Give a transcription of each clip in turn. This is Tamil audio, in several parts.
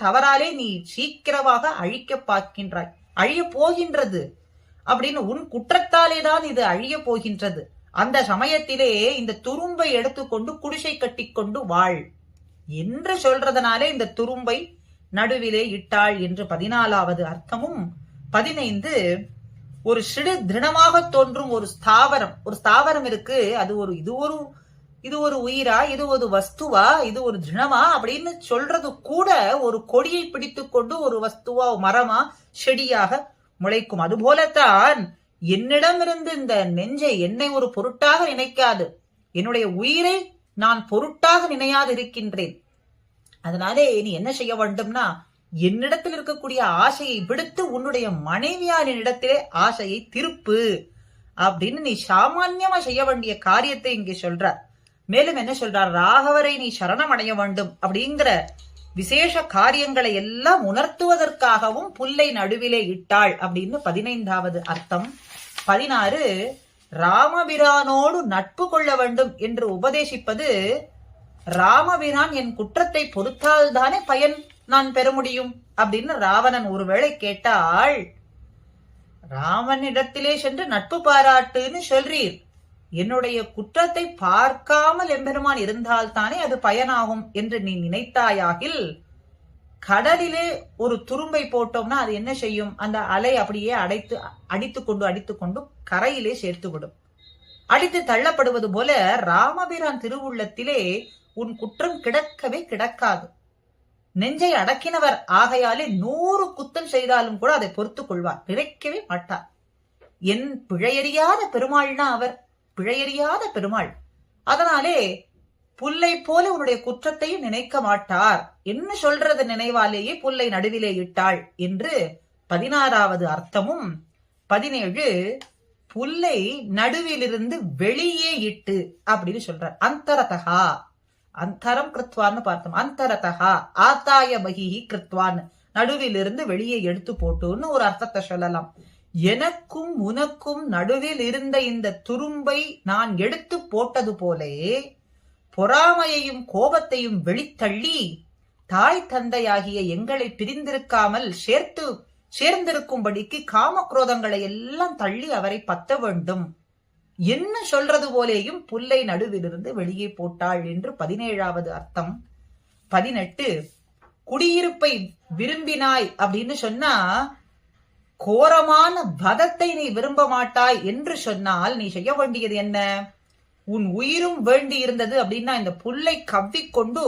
தவறாலே நீ சீக்கிரமாக அழிக்க பார்க்கின்றாய், அழிய போகின்றது அப்படின்னு உன் குற்றத்தாலே தான் இது அழிய போகின்றது. அந்த சமயத்திலே இந்த துரும்பை எடுத்துக்கொண்டு குடிசை கட்டி கொண்டு வாழ் என்று சொல்றதுனாலே இந்த துரும்பை நடுவிலே இட்டாள் என்று 14வது அர்த்தமும். 15 ஒரு சிறு திருணமாக தோன்றும் ஒரு ஸ்தாவரம் இருக்கு, அது இது ஒரு உயிரா, இது ஒரு வஸ்துவா, இது ஒரு திருணமா அப்படின்னு சொல்றது கூட ஒரு கொடியை பிடித்து கொண்டு ஒரு வஸ்துவா, மரமா, செடியாக முளைக்கும். அதுபோலத்தான் என்னிடமிருந்து இந்த நெஞ்சை என்னை ஒரு பொருட்டாக நினைக்காது, என்னுடைய உயிரை நான் பொருட்டாக நினையாது இருக்கின்றேன். அதனாலே நீ என்ன செய்ய வேண்டும்னா என்னிடத்தில் இருக்கக்கூடிய ஆசையை விடுத்து உன்னுடைய மனைவியாரின் இடத்திலே ஆசையை திருப்பு அப்படின்னு நீ சாமான்யமா செய்ய வேண்டிய காரியத்தை இங்கே சொல்றார். மேலும் என்ன சொல்றார், ராகவரை நீ சரணம் அடைய வேண்டும் அப்படிங்கிற விசேஷ காரியங்களை எல்லாம் உணர்த்துவதற்காகவும் புல்லை நடுவிலே இட்டாள் அப்படின்னு 15வது அர்த்தம். 16 ராமபிரானோடு நட்பு கொள்ள வேண்டும் என்று உபதேசிப்பது, ராமபிரான் என் குற்றத்தை பொறுத்தால் தானே பயன் நான் பெற முடியும் அப்படின்னு ராவணன் ஒருவேளை கேட்டாள், ராமனிடத்திலே சென்று நட்பு பாராட்டுன்னு சொல்றீர், என்னுடைய குற்றத்தை பார்க்காமல் எம்பெருமான் இருந்தால் தானே அது பயனாகும் என்று நீ நினைத்தாயாகில், கடலிலே ஒரு துரும்பை போட்டோம்னா அது என்ன செய்யும், அந்த அலை அப்படியே அடித்துக்கொண்டு கரையிலே சேர்த்து விடும். அடித்து தள்ளப்படுவது போல ராமபிரான் திருவுள்ளத்திலே உன் குற்றம் கிடக்கவே கிடக்காது. நெஞ்சை அடக்கினவர் ஆகையாலே 100 குத்தம் செய்தாலும் கூட அதை பொறுத்துக் கொள்வார், நினைக்கவே மாட்டார். என் பிழையறியாத பெருமாள்னா அவர் பிழையறியாத பெருமாள். அதனாலே புல்லை போல உன்னுடைய குற்றத்தையும் நினைக்க மாட்டார் என்ன சொல்றது நினைவாலேயே புல்லை நடுவிலே இட்டாள் என்று 16வது அர்த்தமும். 17 புல்லை நடுவிலிருந்து வெளியே இட்டு அப்படின்னு சொல்றார். அந்தரதகா, அந்தரம் கிருத்வான்னு பார்த்தோம், அந்தரதகா ஆத்தாய பகிஹி கிருத்வான்னு நடுவிலிருந்து வெளியே எடுத்து போட்டுன்னு ஒரு அர்த்தத்தை சொல்லலாம். எனக்கும் உனக்கும் நடுவில் இருந்த இந்த துரும்பை நான் எடுத்து போட்டது போலே பொறாமையையும் கோபத்தையும் வெளித்தள்ளி தாய் தந்தையாகிய எங்களை பிரிந்திருக்காமல் சேர்ந்திருக்கும்படிக்கு காமக்ரோதங்களை எல்லாம் தள்ளி அவரை பத்த வேண்டும் என்ன சொல்றது போலேயும் புல்லை நடுவிலிருந்து வெளியே போட்டாள் என்று 17வது அர்த்தம். 18 குடியிருப்பை விரும்பினாய் அப்படின்னு சொன்னா, கோரமான வதத்தை நீ விரும்ப மாட்டாய் என்று சொன்னால் நீ செய்ய வேண்டியது என்ன, உன் உயிரும் வேண்டி இருந்தது அப்படின்னா இந்த புல்லை கவ்விக்கொண்டு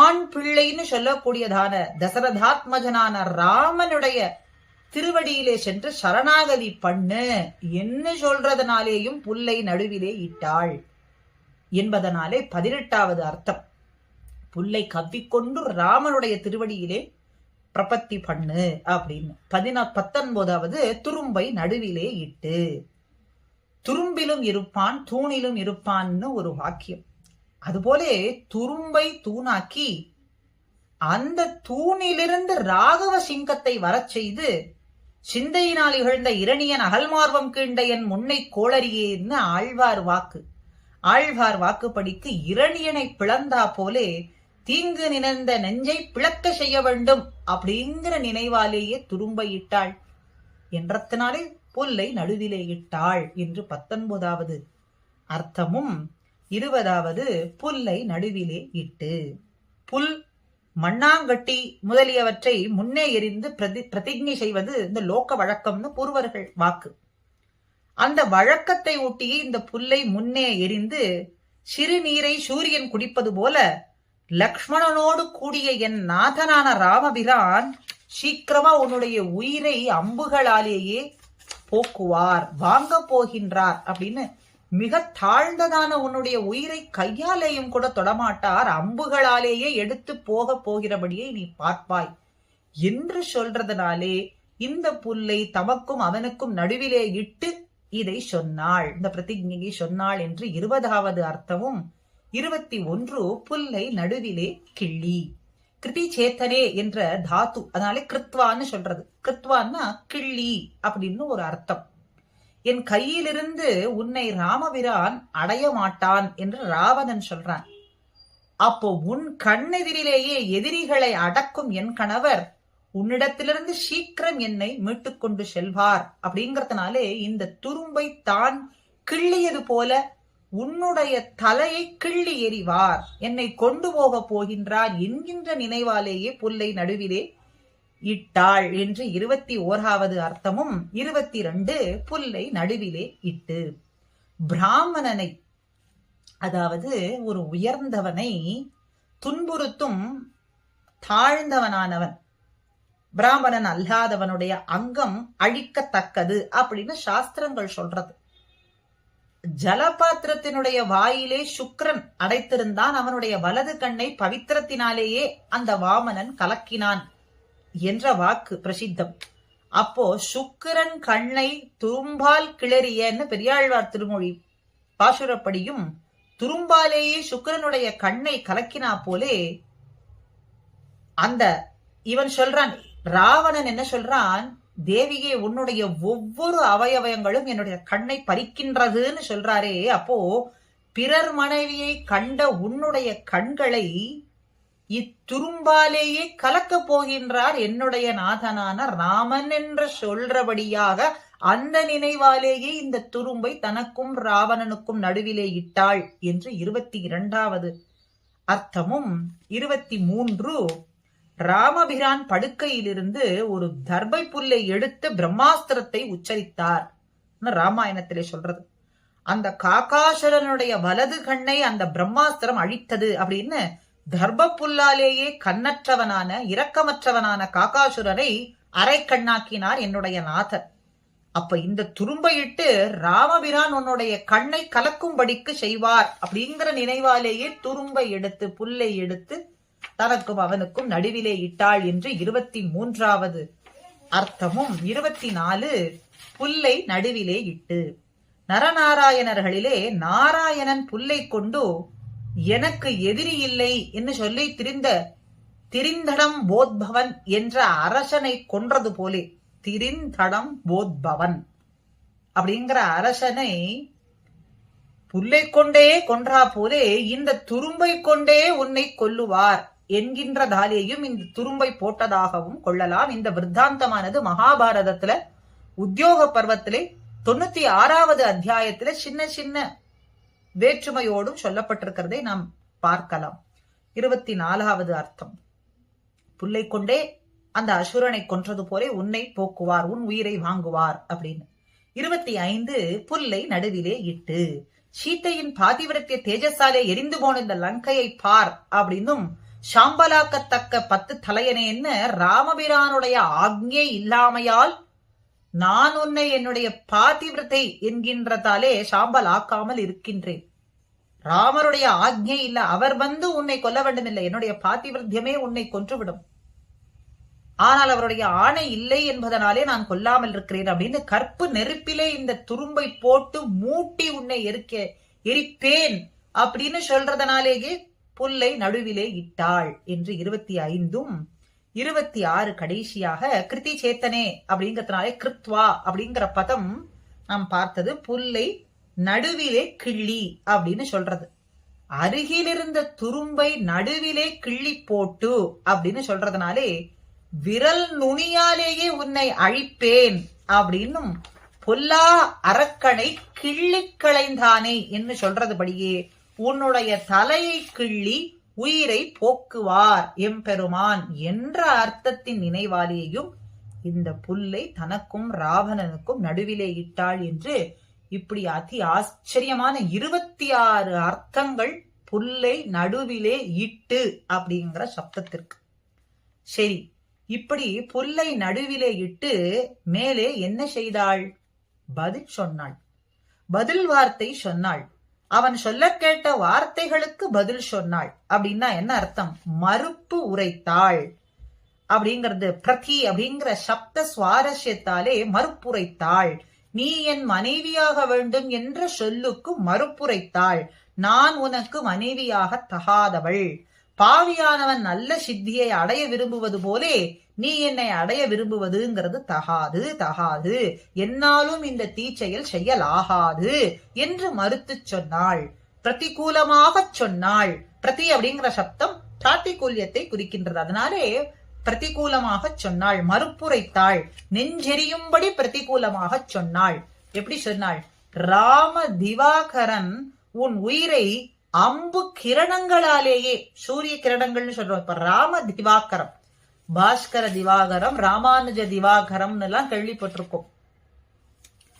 ஆண் பிள்ளைன்னு சொல்லக்கூடியதான தசரதாத்மஜனான ராமனுடைய திருவடியிலே சென்று சரணாகதி பண்ணு என்ன சொல்றதுனாலேயும் புல்லை நடுவிலே இட்டாள் என்பதனாலே 18வது அர்த்தம். புல்லை கவ்விக்கொண்டு ராமனுடைய திருவடியிலே பிரபத்தி பண்ணு அப்படின்னு. 19வது துரும்பை நடுவிலே இட்டு, துரும்பிலும் இருப்பான் தூணிலும் இருப்பான்னு ஒரு வாக்கியம். அதுபோலே துரும்பை தூணாக்கி அந்த தூணிலிருந்து ராகவ சிங்கத்தை வரச் செய்து, சிந்தையினால் இகழ்ந்த இரணியன் அகல்மார்வம் கீண்ட என் முன்னை கோளறியேன்னு ஆழ்வார் வாக்குப்படிக்கு இரணியனை பிளந்தா போலே தீங்கு நினைந்த நெஞ்சை பிளக்க செய்ய வேண்டும் அப்படிங்கிற நினைவாலேயே துரும்பை இட்டாள் என்றத்தினாலே புல்லை நடுவிலே இட்டாள் என்று 19வது அர்த்தமும். 20வது புல்லை நடுவிலே இட்டு, புல் மண்ணாங்கட்டி முதலியவற்றை முன்னே எரிந்து பிரதிஜை செய்வது இந்த லோக வழக்கம்னு பூர்வர்கள் வாக்கு. அந்த வழக்கத்தை ஒட்டி இந்த புல்லை முன்னே எரிந்து சிறுநீரை சூரியன் குடிப்பது போல லக்ஷ்மணனோடு கூடிய என் நாதனான ராமபிரான் சீக்கிரமா உன்னுடைய உயிரை அம்புகளாலேயே போக்குவார், வாங்க போகின்றார் அப்படின்னு. மிக தாழ்ந்ததான உன்னுடைய உயிரை கையாலேயும் கூட தொடமாட்டார், அம்புகளாலேயே எடுத்து போகிறபடியே நீ பார்ப்பாய் என்று சொல்றதுனாலே இந்த புல்லை தமக்கும் அவனுக்கும் நடுவிலே இட்டு இதை சொன்னாள், இந்த பிரதிஜையை சொன்னாள் என்று 20வது அர்த்தமும். 21 புல்லை நடுவிலே கிள்ளி, கிருதி சேத்தனே என்ற தாத்து, அதனாலே கிருத்வான்னு சொல்றது. கிருத்வான்னா கிள்ளி அப்படின்னு ஒரு அர்த்தம். என் கையிலிருந்து உன்னை ராமபிரான் அடைய மாட்டான் என்று ராவணன் சொல்றான். அப்போ உன் கண்ணெதிரிலேயே எதிரிகளை அடக்கும் என் கணவர் உன்னிடத்திலிருந்து சீக்கிரம் என்னை மீட்டுக் கொண்டு செல்வார். அப்படிங்கறதுனாலே இந்த துரும்பை தான் கிள்ளியது போல உன்னுடைய தலையை கிள்ளி எறிவார், என்னை கொண்டு போக போகின்றார் என்கின்ற நினைவாலேயே புல்லை நடுவிலே இட்டாள் என்று 21வது அர்த்தமும். 22 புல்லை நடுவிலே இட்டு. பிராமணனை, அதாவது ஒரு உயர்ந்தவனை துன்புறுத்தும் தாழ்ந்தவனானவன், பிராமணன் அல்லாதவனுடைய அங்கம் அழிக்கத்தக்கது அப்படின்னு சாஸ்திரங்கள் சொல்றது. ஜலபாத்திரத்தினுடைய வாயிலே சுக்கிரன் அடைத்திருந்தான், அவனுடைய வலது கண்ணை பவித்திரத்தினாலேயே அந்த வாமனன் கலக்கினான் என்ற வாக்கு பிரசித்தம். அப்போ சுக்கிரன் கண்ணை துரும்பால் கிளறியன்னு பெரியாழ்வார் திருமொழி பாசுரப்படியும், துரும்பாலேயே சுக்கிரனுடைய கண்ணை கலக்கினா போலே அந்த இவன் சொல்றான், ராவணன் என்ன சொல்றான், தேவியே உன்னுடைய ஒவ்வொரு அவயவங்களும் என்னுடைய கண்ணை பறிக்கின்றதுன்னு சொல்றாரே. அப்போ பிறர் மனைவியை கண்ட உன்னுடைய கண்களை இத்துரும்பாலேயே கலக்க போகின்றார் என்னுடைய நாதனான ராமன் என்று சொல்றபடியாக அந்த நினைவாலேயே இந்த துரும்பை தனக்கும் ராவணனுக்கும் நடுவிலே இட்டாள் என்று 22வது அர்த்தமும். 23 ராமபிரான் படுக்கையிலிருந்து ஒரு தர்பை புல்லை எடுத்து பிரம்மாஸ்திரத்தை உச்சரித்தார் ராமாயணத்திலே சொல்றது. அந்த காகாசுரனுடைய வலது கண்ணை அந்த பிரம்மாஸ்திரம் அழித்தது அப்படின்னு தர்ப புல்லாலேயே கண்ணற்றவனான இரக்கமற்றவனான காகாசுரனை அரை கண்ணாக்கினார் என்னுடைய நாதர். அப்ப இந்த துரும்பையிட்டு ராமபிரான் உன்னுடைய கண்ணை கலக்கும்படிக்கு செய்வார் அப்படிங்கிற நினைவாலேயே துரும்பை எடுத்து புல்லை எடுத்து தனக்கும் அவனுக்கும் நடுவிலே இட்டாள் என்று 23வது அர்த்தமும். 24 புல்லை நடுவிலே இட்டு. நரநாராயணர்களிலே நாராயணன் புல்லை கொண்டு எனக்கு எதிரி இல்லை என்று சொல்லி திரிந்தடம் போத்பவன் என்ற அரசனை கொன்றது போலே, திரிந்தடம் போத்பவன் அப்படிங்கிற அரசனை புல்லை கொண்டே கொன்றா போலே இந்த துரும்பை கொண்டே உன்னை கொல்லுவார் என்கின்றதாலேயும் இந்த துரும்பை போட்டதாகவும் கொள்ளலாம். இந்த விருத்தாந்தமானது மகாபாரதத்துல உத்தியோக பர்வத்திலே 96வது அத்தியாயத்துல சின்ன சின்ன வேற்றுமையோடும் சொல்லப்பட்டிருக்கிறதை நாம் பார்க்கலாம். 24வது அர்த்தம், புல்லை கொண்டே அந்த அசுரனை கொன்றது போலே உன்னை போக்குவார், உன் உயிரை வாங்குவார் அப்படின்னு. 25 புல்லை நடுவிலே இட்டு. சீத்தையின் பாதிவிரத்திய தேஜஸாலே எரிந்து போன இந்த லங்கையை பார் அப்படின்னும், சாம்பலாக்கத்தக்க 10 தலையனே என்ன ராமபிரானுடைய ஆக்ஞை இல்லாமையால் நான் உன்னை என்னுடைய பாதிவிரத்தை என்கின்றதாலே சாம்பல் ஆக்காமல் இருக்கின்றேன். ராமருடைய ஆக்ஞை இல்ல, அவர் வந்து உன்னை கொல்ல வேண்டும் இல்லை, என்னுடைய பாதிவிரத்தியமே உன்னை கொன்றுவிடும். ஆனால் அவருடைய ஆணை இல்லை என்பதனாலே நான் கொல்லாமல் இருக்கிறேன் அப்படின்னு கற்பு நெருப்பிலே இந்த துரும்பை போட்டு மூட்டி உன்னை எரிப்பேன் அப்படின்னு சொல்றதனாலேயே புல்லை நடுவிலே இட்டாள் என்று 25ம். 26 கடைசியாக கிருதி சேத்தனே அப்படிங்கறதுனாலே கிருத்வா அப்படிங்கிற பதம் நாம் பார்த்தது புல்லை நடுவிலே கிள்ளி அப்படின்னு சொல்றது. அருகிலிருந்த துரும்பை நடுவிலே கிள்ளி போட்டு அப்படின்னு சொல்றதுனாலே விரல் நுனியாலேயே உன்னை அழிப்பேன் அப்படின்னும், பொல்லா அரக்கனை கிள்ளி களைந்தானே என்று சொல்றதுபடியே உன்னுடைய தலையை கிள்ளி உயிரை போக்குவார் எம்பெருமான் என்ற அர்த்தத்தின் நினைவாலேயும் இந்த புல்லை தனக்கும் ராவணனுக்கும் நடுவிலே இட்டாள் என்று இப்படி அதி ஆச்சரியமான 26 அர்த்தங்கள் புல்லை நடுவிலே இட்டு அப்படிங்கிற சப்தத்திற்கு. சரி, இப்படி புல்லை நடுவிலே இட்டு மேலே என்ன செய்தாள்? பதில் சொன்னாள், பதில் வார்த்தை சொன்னாள். அவன் சொல்ல கேட்ட வார்த்தைகளுக்கு பதில் சொன்னாள். அப்படின்னா என்ன அர்த்தம்? மறுப்பு உரைத்தாள் அப்படிங்கிறது. பிரதி அப்படிங்கிற சப்த சுவாரஸ்யத்தாலே மறுப்புரைத்தாள். நீ என் மனைவியாக வேண்டும் என்ற சொல்லுக்கு மறுப்புரைத்தாள். நான் உனக்கு மனைவியாக தகாதவள், பாவியானவன் நல்ல சித்தியை அடைய விரும்புவது போலே நீ என்னை அடைய விரும்புவதுங்கிறது தகாது, என்னாலும் இந்த தீச்செயல் செய்யலாகாது என்று மறுத்து சொன்னாள். பிரதிகூலமாக சொன்னாள். பிரதி அப்படிங்கிற சப்தம் பிராத்திகூல்யத்தை குறிக்கின்றது. அதனாலே பிரதிகூலமாக சொன்னாள், மறுப்புரைத்தாள், நெஞ்செறியும்படி பிரதிகூலமாக சொன்னாள். எப்படி சொன்னாள்? ராம திவாகரன் உன் உயிரை அம்பு கிரணங்களாலேயே, சூரிய கிரணங்கள்னு சொல்றோம். இப்ப ராம திவாகரம், பாஸ்கர திவாகரம், ராமானுஜ திவாகரம் எல்லாம் கேள்விப்பட்டிருக்கோம்,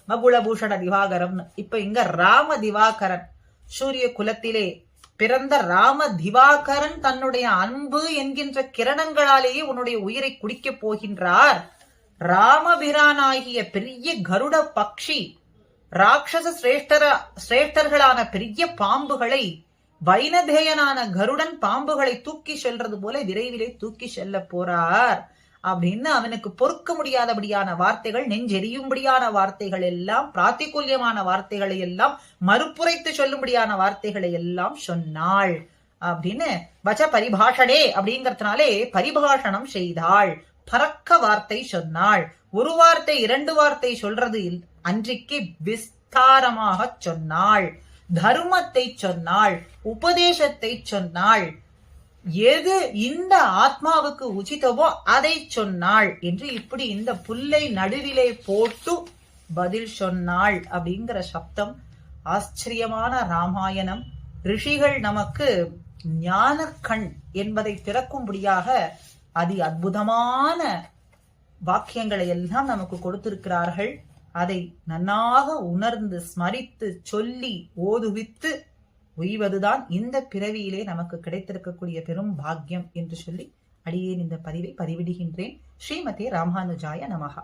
மகுளபூஷண திவாகரம்னு. இப்ப இங்க ராம திவாகரன், சூரிய குலத்திலே பிறந்த ராம திவாகரன் தன்னுடைய அன்பு என்கின்ற கிரணங்களாலேயே உன்னுடைய உயிரை குடிக்கப் போகின்றார். ராமபிரானாகிய பெரிய கருட பக்ஷி, ராட்சச சிரேஷ்டர்களான பெரிய பாம்புகளை, வைனதேயனான கருடன் பாம்புகளை தூக்கி செல்றது போல விரைவிலே தூக்கி செல்ல போறார் அப்படின்னு அவனுக்கு பொறுக்க முடியாதபடியான வார்த்தைகள், நெஞ்செறியும்படியான வார்த்தைகள் எல்லாம், பிராத்திகூல்யமான வார்த்தைகளை எல்லாம், மறுப்புரைத்து சொல்லும்படியான வார்த்தைகளை எல்லாம் சொன்னாள் அப்படின்னு வச்ச பரிபாஷனே அப்படிங்கறதுனாலே பரிபாஷணம் செய்தாள். பறக்க வார்த்தை சொன்னாள். ஒரு வார்த்தை இரண்டு வார்த்தை சொல்றது அன்றைக்கு விஸ்தாரமாக சொன்னாள். தர்மத்தை சொன்னாள், உபதேசத்தை சொன்னாள், எது இந்த ஆத்மாவுக்கு உச்சிதமோ அதை சொன்னாள் என்று இப்படி இந்த புல்லை நடுவிலே போட்டு பதில் சொன்னாள் அப்படிங்கிற சப்தம் ஆச்சரியமான ராமாயணம். ரிஷிகள் நமக்கு ஞான கண் என்பதை திறக்கும்படியாக அதி அற்புதமான வாக்கியங்களை எல்லாம் நமக்கு கொடுத்திருக்கிறார்கள். அதை நன்னாக உணர்ந்து ஸ்மரித்து சொல்லி ஓதுவித்து உய்வதுதான் இந்த பிறவியிலே நமக்கு கிடைத்திருக்கக்கூடிய பெரும் பாக்கியம் என்று சொல்லி அடியேன் இந்த பதிவை பதிவிடுகின்றேன். ஸ்ரீமதே ராமானுஜாய நமஹா.